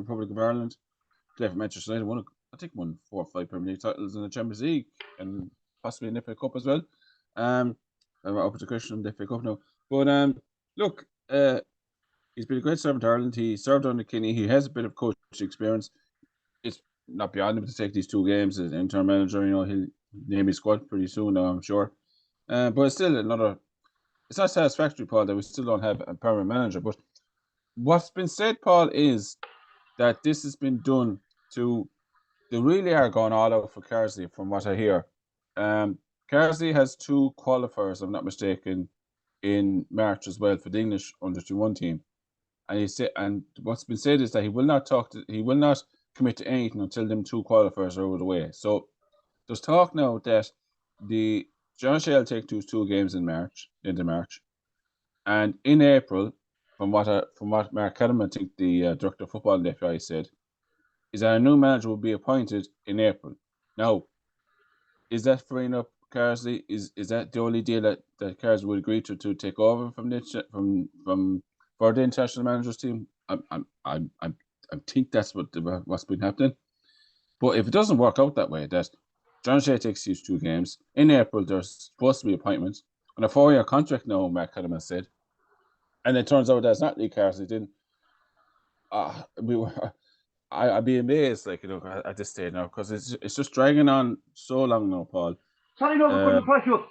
Republic of Ireland. Played for Manchester United. Won 4 or 5 Premier League titles in the Champions League and possibly an FA Cup as well. Up to Christian in the FA Cup now. But look, he's been a great servant to Ireland. He served under Kinney. He has a bit of coaching experience. It's not beyond him to take these 2 games as interim manager. He'll name his squad pretty soon now, I'm sure. But it's still it's not satisfactory, Paul, that we still don't have a permanent manager. But what's been said, Paul, is that this has been done they really are going all out for Carsley, from what I hear. Carsley has 2 qualifiers, if I'm not mistaken, in March as well for the English under-21 team. And what's been said is that he will not commit to anything until them 2 qualifiers are over the way. So there's talk now that John O'Shea will take 2 games into March, and in April, from what Mark Kellerman, I think the director of football in the FAI said, is that a new manager will be appointed in April. Now, is that freeing up Carsley? Is that the only deal that Carsley would agree to take over from for the international managers team? I think that's what's been happening. But if it doesn't work out that way, that John Shea takes these 2 games in April, there's supposed to be appointments on a 4-year contract now, Mark Kellerman said, and it turns out that's not Lee Carsley. I'd be amazed, at this stage now, because it's just dragging on so long now, Paul. Sorry, no, I couldn't press you.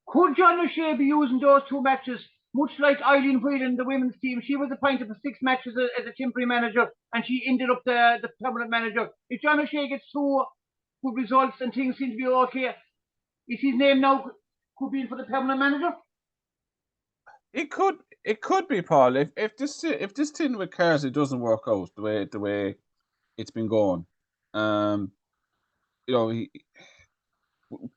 Could John O'Shea be using those 2 matches, much like Eileen Whelan, the women's team? She was appointed for 6 matches as a temporary manager, and she ended up the permanent manager. If John O'Shea gets 2 good results and things seem to be okay, is his name now could be in for the permanent manager? It could be, Paul. If this thing with Carsley doesn't work out the way it's been going,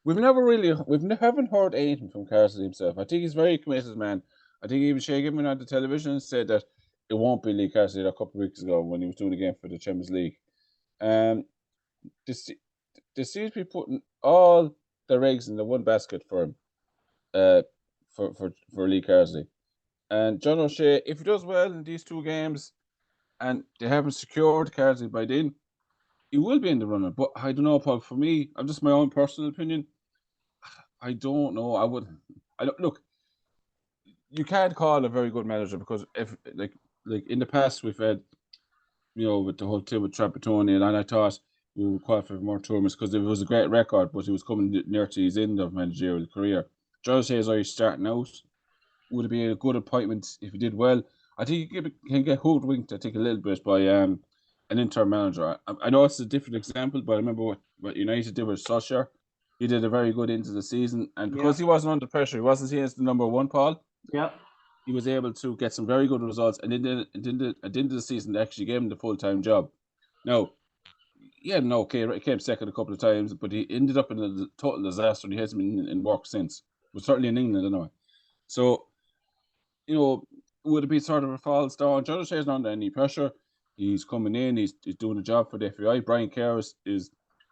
we haven't heard anything from Carsley himself. I think he's very committed, man. I think even Shay Gibbon on the television said that it won't be Lee Carsley a couple of weeks ago when he was doing the game for the Champions League. They seem to be putting all their eggs in the one basket for him, for Lee Carsley. And John O'Shea, if he does well in these 2 games, and they haven't secured Carsley by then, he will be in the running. But I don't know, Paul. For me, I'm just my own personal opinion. I don't know. I don't look. You can't call a very good manager because if like in the past we've had, with the whole thing with Trapattoni, and I thought we would qualify for more tournaments because it was a great record, but he was coming near to his end of managerial career. John O'Shea is already starting out. Would it be a good appointment if he did well? I think he can get hoodwinked, I think, a little bit by an interim manager. I know it's a different example, but I remember what United did with Solskjaer. He did a very good into the season, and because he wasn't under pressure, he wasn't seen as the number 1, Paul. Yeah. He was able to get some very good results, and at the end of the season, they actually gave him the full-time job. Now, he came second a couple of times, but he ended up in a total disaster, and he hasn't been in work since. But certainly in England, anyway. So, would it be sort of a false start? John O'Shea is not under any pressure. He's coming in. He's doing a job for the FAI. Brian Kerr is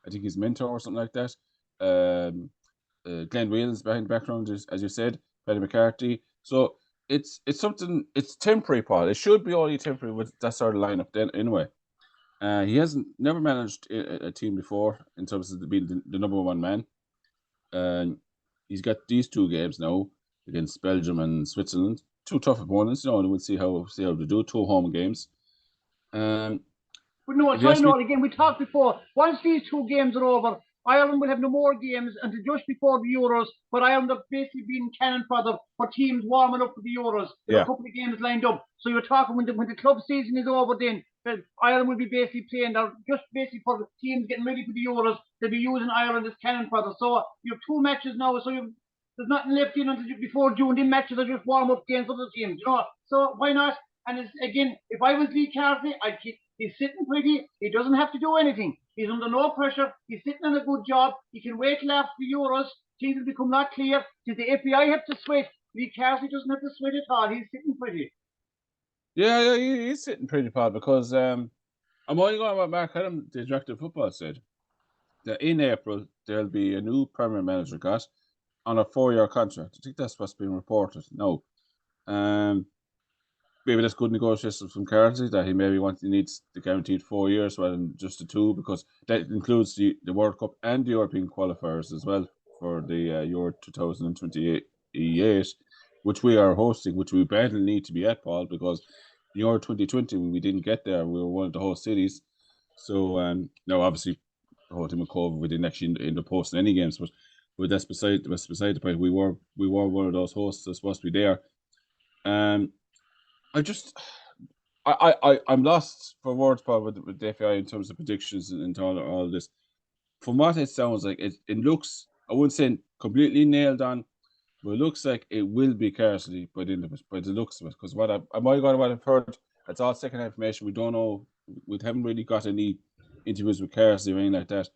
I think, his mentor or something like that. Glenn Whelan's behind the background, as you said. Paddy McCarthy. So it's something. It's temporary, Paul. It should be only temporary with that sort of lineup. Then anyway, he never managed a team before in terms of being the number 1 man. And he's got these 2 games now against Belgium and Switzerland. 2 tough opponents, and we'll see how they do. 2 home games. But no, again, we talked before. Once these 2 games are over, Ireland will have no more games until just before the Euros, but Ireland have basically been cannon fodder for teams warming up for the Euros. There are a couple of games lined up. So you're talking when the club season is over, then Ireland will be basically playing there just basically for the teams getting ready for the Euros. They'll be using Ireland as cannon fodder. So you have 2 matches now, so there's nothing left in until before June. The matches are just warm up games for the teams, So why not? And again, if I was Lee Carsley, I'd keep. He's sitting pretty. He doesn't have to do anything. He's under no pressure. He's sitting on a good job. He can wait till after the Euros. Things will become not clear. Since the FBI have to sweat, Lee Carsley doesn't have to sweat at all. He's sitting pretty. Yeah, he's sitting pretty, Paul, because I'm only going what Mark Adam, the director of football, said. That in April, there'll be a new permanent manager got on a 4-year contract. I think that's what's been reported. No. maybe that's good negotiation from Carty that he needs the guaranteed 4 years rather than just the 2, because that includes the World Cup and the European qualifiers as well for the Euro 2028, which we are hosting, which we badly need to be at, Paul, because Euro 2020 when we didn't get there, we were one of the host cities. So now obviously the whole thing with COVID, we didn't actually end up hosting any games, but that's beside the point. We were one of those hosts that's supposed to be there. I'm lost for words, Paul, with the FAI in terms of predictions and all this. From what it sounds like, it looks, I wouldn't say completely nailed on, but it looks like it will be Kersley by the looks of it. Because what I've heard, it's all second information. We don't know. We haven't really got any interviews with Kersley or anything like that.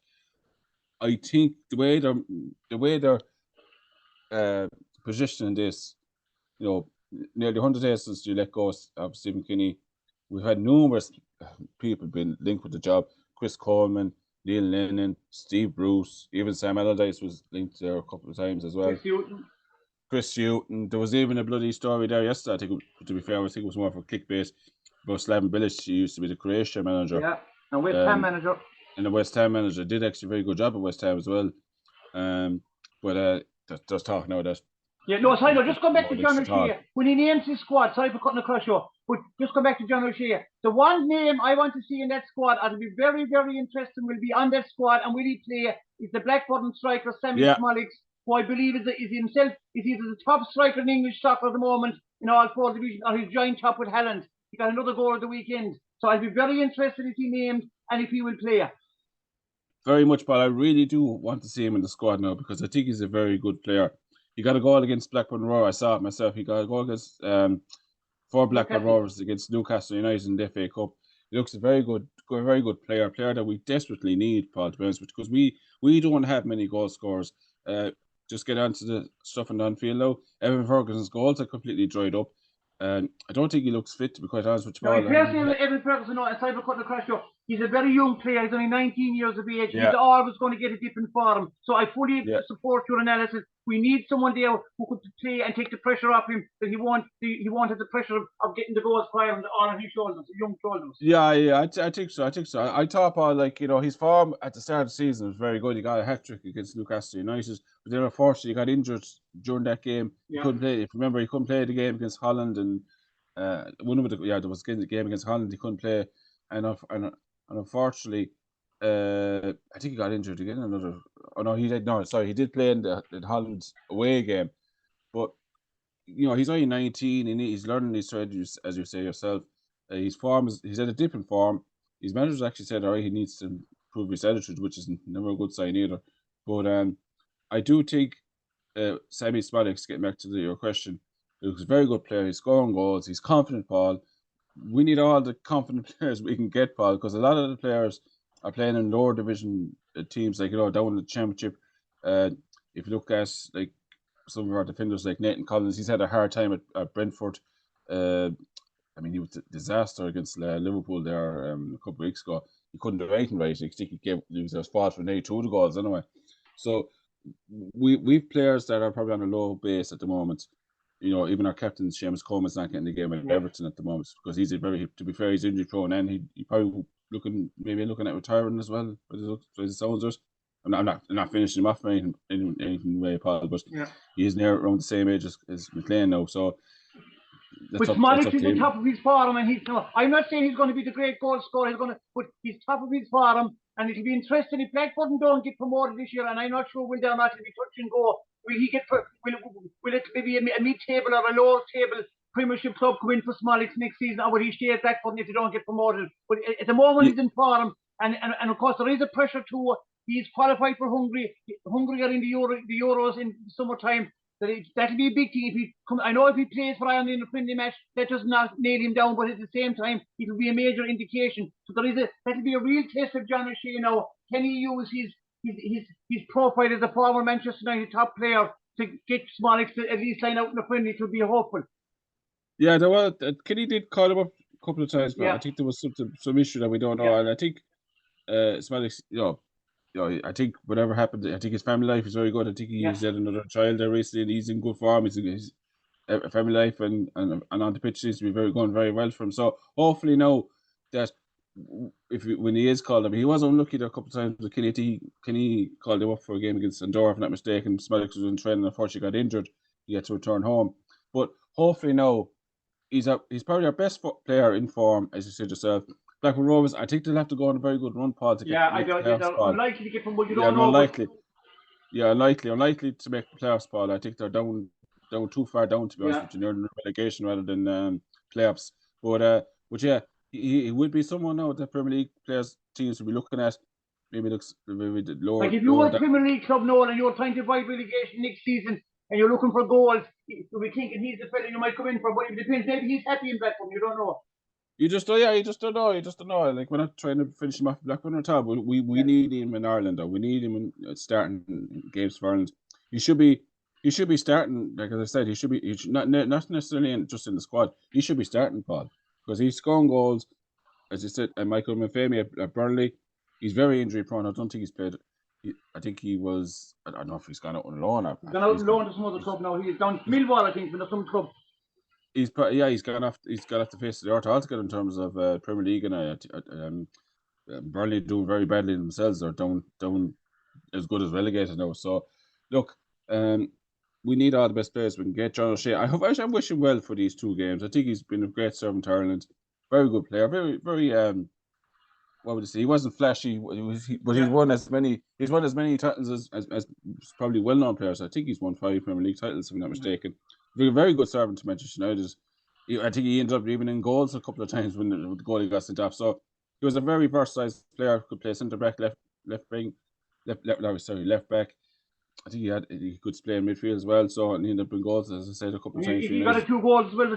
I think the way they're positioning this, nearly 100 days since you let go of Stephen Kinney, we've had numerous people been linked with the job. Chris Coleman, Neil Lennon, Steve Bruce, even Sam Allardyce was linked there a couple of times as well. Chris Houghton. There was even a bloody story there yesterday. I think, to be fair, I think it was more for clickbait, about Slaven Bilic. He used to be the Croatia manager. Yeah, and West Ham manager. And the West Ham manager did actually a very good job at West Ham as well. But there's talk now that. Yeah, no, sorry, no, just go back to John O'Shea. When he names his squad, sorry for cutting across you, but just go back to John O'Shea. The one name I want to see in that squad, that'll be very, very interesting, will be on that squad, and will he play, is the Blackburn striker, Sammy Smolik, who I believe is either the top striker in English soccer at the moment in all 4 divisions, or he's joined top with Haaland. He got another goal at the weekend. So I'll be very interested if he named and if he will play. Very much, but I really do want to see him in the squad now, because I think he's a very good player. He got a goal against Blackburn Rovers. I saw it myself. He got a goal against for Blackburn Rovers against Newcastle United in the FA Cup. He looks a very good player that we desperately need, Paul, to be honest, because we don't have many goal scorers. Just get on to the stuff in on-field now. Evan Ferguson's goals are completely dried up. I don't think he looks fit, to be quite honest with you, Paul. No, Evan Ferguson, aside from cutting across you, he's a very young player. He's only 19 years of age. Yeah. He's always going to get a dip in form. So I fully support your analysis. We need someone there who could play and take the pressure off him. That he won't have the pressure of getting the goals fired on his shoulders, young shoulders. Yeah, I think so. I thought, Paul, his form at the start of the season was very good. He got a hat-trick against Newcastle United, but then unfortunately he got injured during that game. He couldn't play. If you remember, he couldn't play the game against Holland, and there was a game against Holland. He couldn't play, and unfortunately, I think he got injured again. He did play in the Holland away game, but he's only 19 and he's learning these strategies, as you say yourself. He's at a dip in form. His manager's actually said, all right, he needs to improve his attitude, which is never a good sign either. But I do think Sammy Smolik's, getting back to your question, he's a very good player. He's scoring goals. He's confident, Paul. We need all the confident players we can get, Paul, because a lot of the players are playing in lower division teams, like down in the Championship. If you look at like some of our defenders, like Nathan Collins, he's had a hard time at Brentford. He was a disaster against Liverpool there a couple of weeks ago. He couldn't do anything right. I think he was his fault for 2 of the goals anyway. So we've players that are probably on a low base at the moment. Even our captain, Seamus Coleman's not getting the game at Everton at the moment, because he's to be fair, he's injury prone, and he probably looking at retiring as well. But it sounds like I'm not finishing him off in any way, Paul, but he is near around the same age as McLean now. So but Smolik is the top of his form, and I'm not saying he's going to be the great goal scorer. But he's top of his form, and it'll be interesting if Blackburn don't get promoted this year. And I'm not sure will they or not. It'll be touch and go. Will he get? Will it maybe a mid-table or a lower-table Premiership club come in for Smolik next season, or will he stay at Blackburn if they don't get promoted? But at the moment he's in form, and of course there is a pressure too. He's qualified for Hungary. Hungary are in the Euros in the summertime. That'll be a big thing if he comes. I know if he plays for Ireland in a friendly match, that does not nail him down, but at the same time, it'll be a major indication. So that'll be a real test of John O'Shea now. Can he use his profile as a former Manchester United top player to get Smolik to at least line out in the friendly to be hopeful? Yeah, Kenny did call him up a couple of times, but I think there was some issue that we don't know, and I think Smolik, I think whatever happened, I think his family life is very good. I think he's had another child there recently, and he's in good form. family life and on the pitch seems to be going very well for him. So hopefully now that when he is called up, he was unlucky there a couple of times with Kenny called him up for a game against Andorra, if I'm not mistaken. Smolix was in training, unfortunately got injured. He had to return home. But hopefully now he's probably our best player in form, as you said yourself. Blackburn Rovers, I think they'll have to go on a very good run, Paul, to get the playoffs. They're unlikely to get from what you don't know. Unlikely. Yeah, unlikely to make the playoffs, Paul. I think they're down too far down, to be honest with you, near relegation rather than playoffs. But yeah, he would be someone now that Premier League teams will be looking at. Maybe the lower. Like if you were a Premier League club, Noel, and you're trying to avoid relegation next season, and you're looking for goals, you'll be thinking he's the fella you might come in for. But it depends. Maybe he's happy in Blackburn. You don't know. You just don't know. Like, we're not trying to finish him off Blackburn at all. But we need him in Ireland, though. We need him in starting games for Ireland. He should be starting. Like, as I said, he should not necessarily just in the squad. He should be starting, Paul, because he's scoring goals. As you said, and Michael Mafemi at Burnley, he's very injury prone. I don't think he's played. I think he was. I don't know if he's gone out on loan. He's gone out on loan to some other club now. He's down to Millwall, I think, from some club. He's gone off the face of the earth altogether in terms of Premier League, and Burnley doing very badly themselves. They're down as good as relegated now. So look, we need all the best players we can get. John O'Shea, I wish him well for these 2 games. I think he's been a great servant to Ireland. Very good player. Very what would you say? He wasn't flashy, but he's won as many titles as probably well-known players. I think he's won 5 Premier League titles, if I'm not mistaken. Very good servant to Manchester United. I think he ended up even in goals a couple of times when the goalie got sent off. So he was a very versatile player. Could play centre back, left back. I think he could play in midfield as well. So and he ended up in goals, as I said, a couple of times. He got 2 goals as well.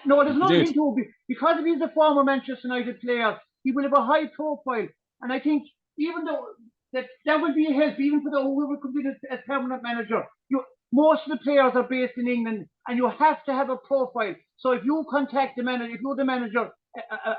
No, there's nothing to it because if he's a former Manchester United player, he will have a high profile, and I think even though that will be a help even for whoever comes in as permanent manager. Most of the players are based in England, and you have to have a profile. So if you contact the manager, if you're the manager,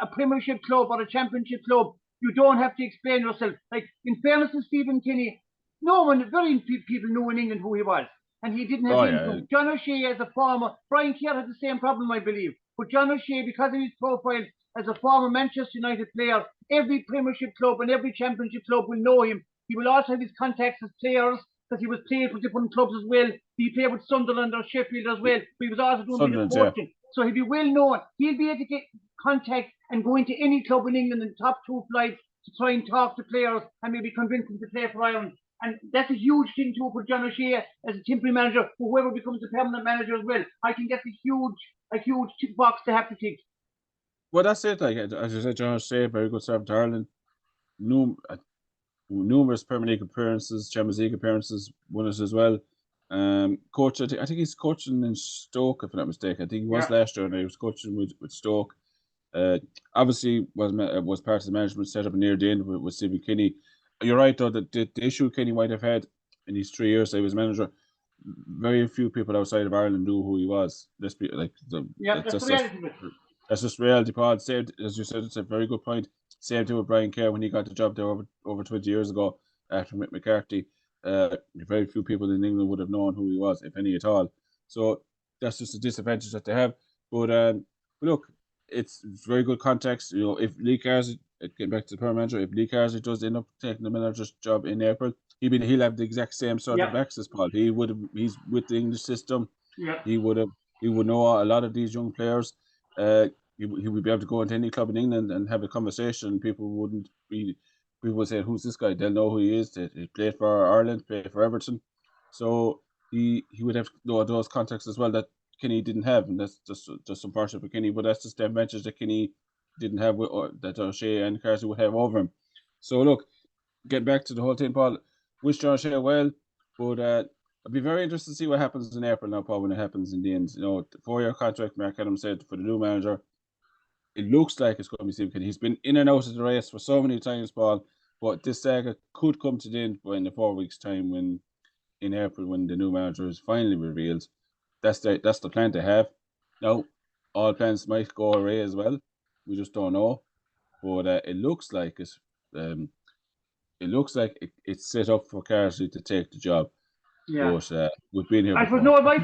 a Premiership club or a Championship club, you don't have to explain yourself. Like, in fairness to Stephen Kinney, very few people knew in England who he was, and he didn't have influence. John O'Shea as a former, Brian Kerr had the same problem, I believe. But John O'Shea, because of his profile as a former Manchester United player, every Premiership club and every Championship club will know him. He will also have his contacts as players, because he was playing for different clubs as well. He played with Sunderland or Sheffield as well, but he was also doing a bit of coaching. Yeah. So he'll be well known. He'll be able to get contact and go into any club in England in the top 2 flights to try and talk to players and maybe convince them to play for Ireland. And that's a huge thing too for John O'Shea as a temporary manager, whoever becomes a permanent manager as well. I think that's a huge tick box to have to tick. Well, that's it. Like, as you said, John O'Shea, very good servant to Ireland. Numerous Premier League appearances, Champions League appearances, won it as well. Coach, I think he's coaching in Stoke, if I'm not mistaken. I think he was last year, and he was coaching with Stoke. Obviously, was part of the management setup near the end with Stephen Kinney. You're right, though, that the issue Kinney might have had in these 3 years that he was manager, very few people outside of Ireland knew who he was. That's just reality, Paul. Same, as you said, it's a very good point. Same thing with Brian Kerr when he got the job there over 20 years ago after Mick McCarthy. Very few people in England would have known who he was, if any at all. So that's just a disadvantage that they have. But look, it's very good context. If Lee Carsey, getting back to the permanent manager, if Lee Carsey does end up taking the manager's job in April, he'll have the exact same sort of access, Paul. He's with the English system. He would know a lot of these young players. He would be able to go into any club in England and have a conversation. People would say, "Who's this guy?" They'll know who he is. He played for Ireland, played for Everton, so he would have those contacts as well that Kinney didn't have, and that's just unfortunate for Kinney. But that's just the advantage that Kinney didn't have, that O'Shea and Carsey would have over him. So look, get back to the whole thing, Paul. Wish John O'Shea well, but I'd be very interested to see what happens in April now, Paul, when it happens in the end. The 4-year contract, Mark Adams said, for the new manager. It looks like it's going to be Stephen Kinney. He's been in and out of the race for so many times, Paul. But this saga could come to the end in the 4 weeks' time, in April, when the new manager is finally revealed. That's the plan to have. Now, all plans might go away as well. We just don't know. But it looks like it's set up for Carsey to take the job. Yeah. But we've been here before. I was no advice.